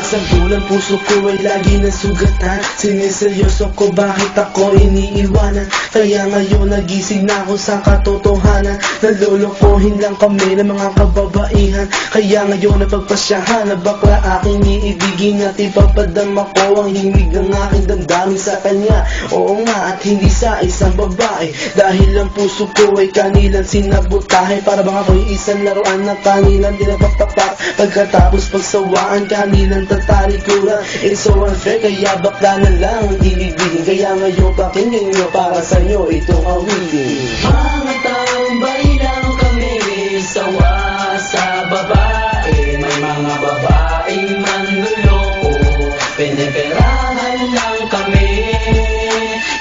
Nagsagulan puso ko ay lagi nasugatan. Siniseryoso ko bakit ako iniiwanan. Kaya ngayon nagising na ako sa katotohanan. Nalulukohin lang kami ng mga kababaihan. Kaya ngayon napagpasyahan na bakla aking iibigin at ipapadama ko ang himig ng aking damdamin sa kanya. Oo nga, at hindi sa isang babae, dahil ang puso ko ay kanilang sinabutahe. Para bang ako'y isang laruan na kanilang dinapaktapak. Pagkatapos pagsawaan kanilang tatalikuran. It's so unfair, kaya bakla na lang ang ibigin. Kaya ngayon pakinggan nyo, para sa'yo itong awitin. Mga tambay lang kami, sawa sa babae. May mga babaeng manluloko, piniperahan lang kami.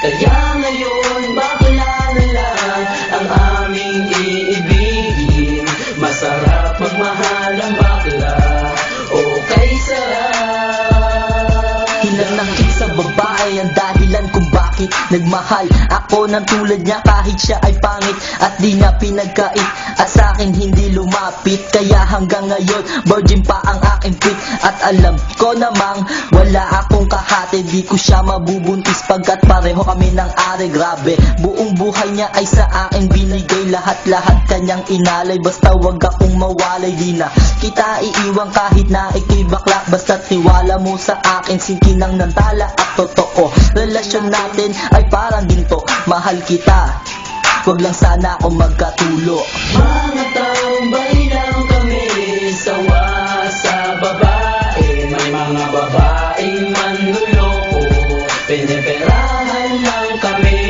Kaya ngayon bakla na lang ang aming iibigin. Masarap magmahal ang bakla, okay sarap. Hinanakit sa babae ang dahilan kung bakit nagmahal ako ng tulad niya kahit siya ay pangit at di niya pinagkait at sa akin hindi lumapit. Kaya hanggang ngayon virgin pa ang aking pit at alam ko namang wala akong kahati. Di ko siya mabubuntis pagkat pareho kami ng ari. Grabe, buong buhay niya ay sa akin binigay. Lahat-lahat kanyang inalay, basta wag akong mawalay. Di na kita iiwan kahit na ikay baklak, basta tiwala mo sa akin. Sinkinang ng tala at totoo, relasyon natin ay parang ginto. Mahal kita, wag lang sana akong magkatulo. Mga tambay lang kami, sawa sa babae. May mga babaeng manluloko, piniperahan lang kami.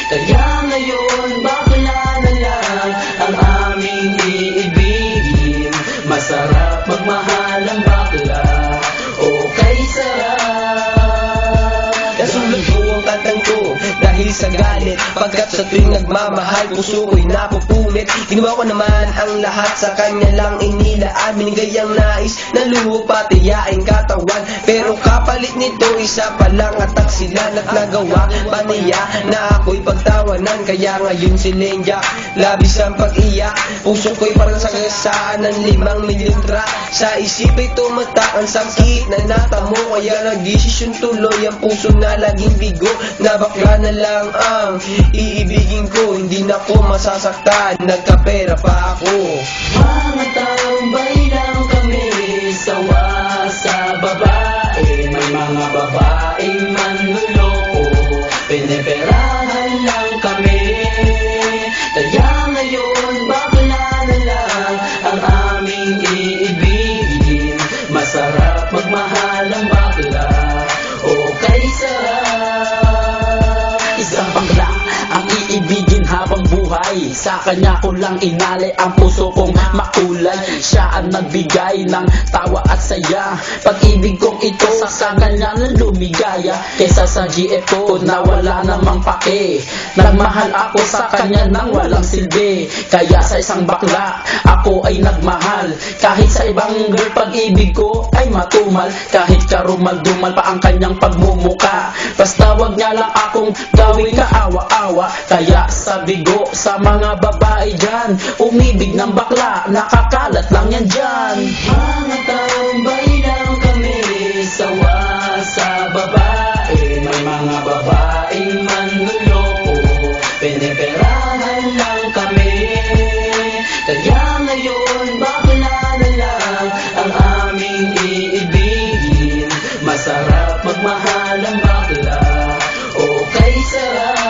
Kaya ngayon bakla na lang ang aming iibigin. Masarap magmahal ang bakla, okay sarap. Nasulat ko ang kantang ko dahil sa galit, pagkat sa tuwing nagmamahal puso ko'y napupunit. Ginawa ko naman ang lahat, sa kanya lang inilaan. Binigay ang nais na luho pati yaing katawan. Pero kapalit nito isa pa lang atak sila at nagawa pa niya na ako'y pagtawanan. Kaya ngayon si Lenjak, labis ang pag-iyak. Puso ko'y parang sagasaan ng 5 milyontra. Sa isip ay tumatak ang sakit na natamo. Kaya nagdesisyon tuloy ang puso na laging bigo, na bakla na lang ang iibigin ko. Hindi na ko masasaktan, nagkapera pa ako. Mga tambay lang kami, sawa sa babae. May mga babaeng manluloko, piniperahan lang kami. Kaya ngayon bakla na lang ang aming iibigin. Masarap magmahal ang bakla, okay sarap. Isang bakla ang iibigin habang buhay. Sa kanya ko lang inalay ang puso kong makulay. Siya ang nagbigay ng tawa at saya. Pag-ibig kong ito sa kanya na lumigaya. Kesa sa GF ko na wala namang pake. Nagmahal ako sa kanya nang walang silbi. Kaya sa isang bakla ako ay nagmahal. Kahit sa ibang girl pag-ibig ko ay matumal. Kahit karumal-dumal pa ang kanyang pagmumuka. Basta wag niya lang akong gawing kaawa-awa. Kaya sabi ko sa mga babae dyan, umibig ng bakla, nakakalat lang yan dyan. Mga tambay lang kami, sawa sa babae. May mga babaeng manluloko, piniperahan lang kami. Kaya ngayon bakla na lang ang aming iibigin. Masarap magmahal ang bakla, okay sarap.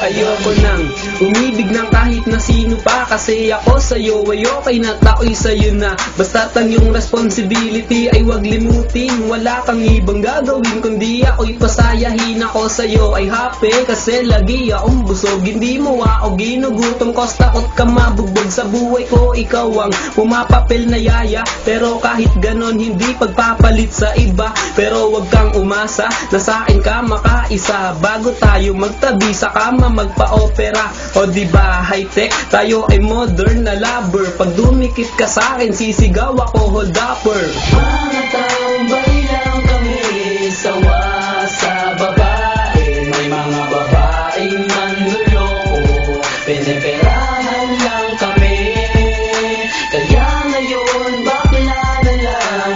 Ayoko nang umibig ng kahit na sino pa, kasi ako sa'yo ay okay na, tao'y sa'yo na. Basta't ang iyong responsibility ay wag limutin. Wala kang ibang gagawin kundi ako'y pasayahin. Ako sa'yo ay happy kasi lagi akong busog. Hindi mo ako ginugutom, cause takot ka mabugbog sa buhay ko. Ikaw ang pumapapel na yaya, pero kahit ganon hindi pagpapalit sa iba. Pero wag kang umasa na sa akin ka makaisa. Bago tayo magtabi sa kama magpa-opera, o diba high-tech, tayo ay modern na lover. Pag dumikit ka sa akin sisigaw ako hold upper. Mga tambay lang kami, sawa sa babae. May mga babaeng manluloko, piniperahan lang kami. Kaya ngayon bakla na lang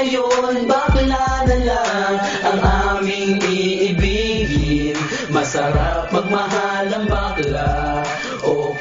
ngayon bakla na lang ang aming iibigin. Masarap magmahal ang bakla o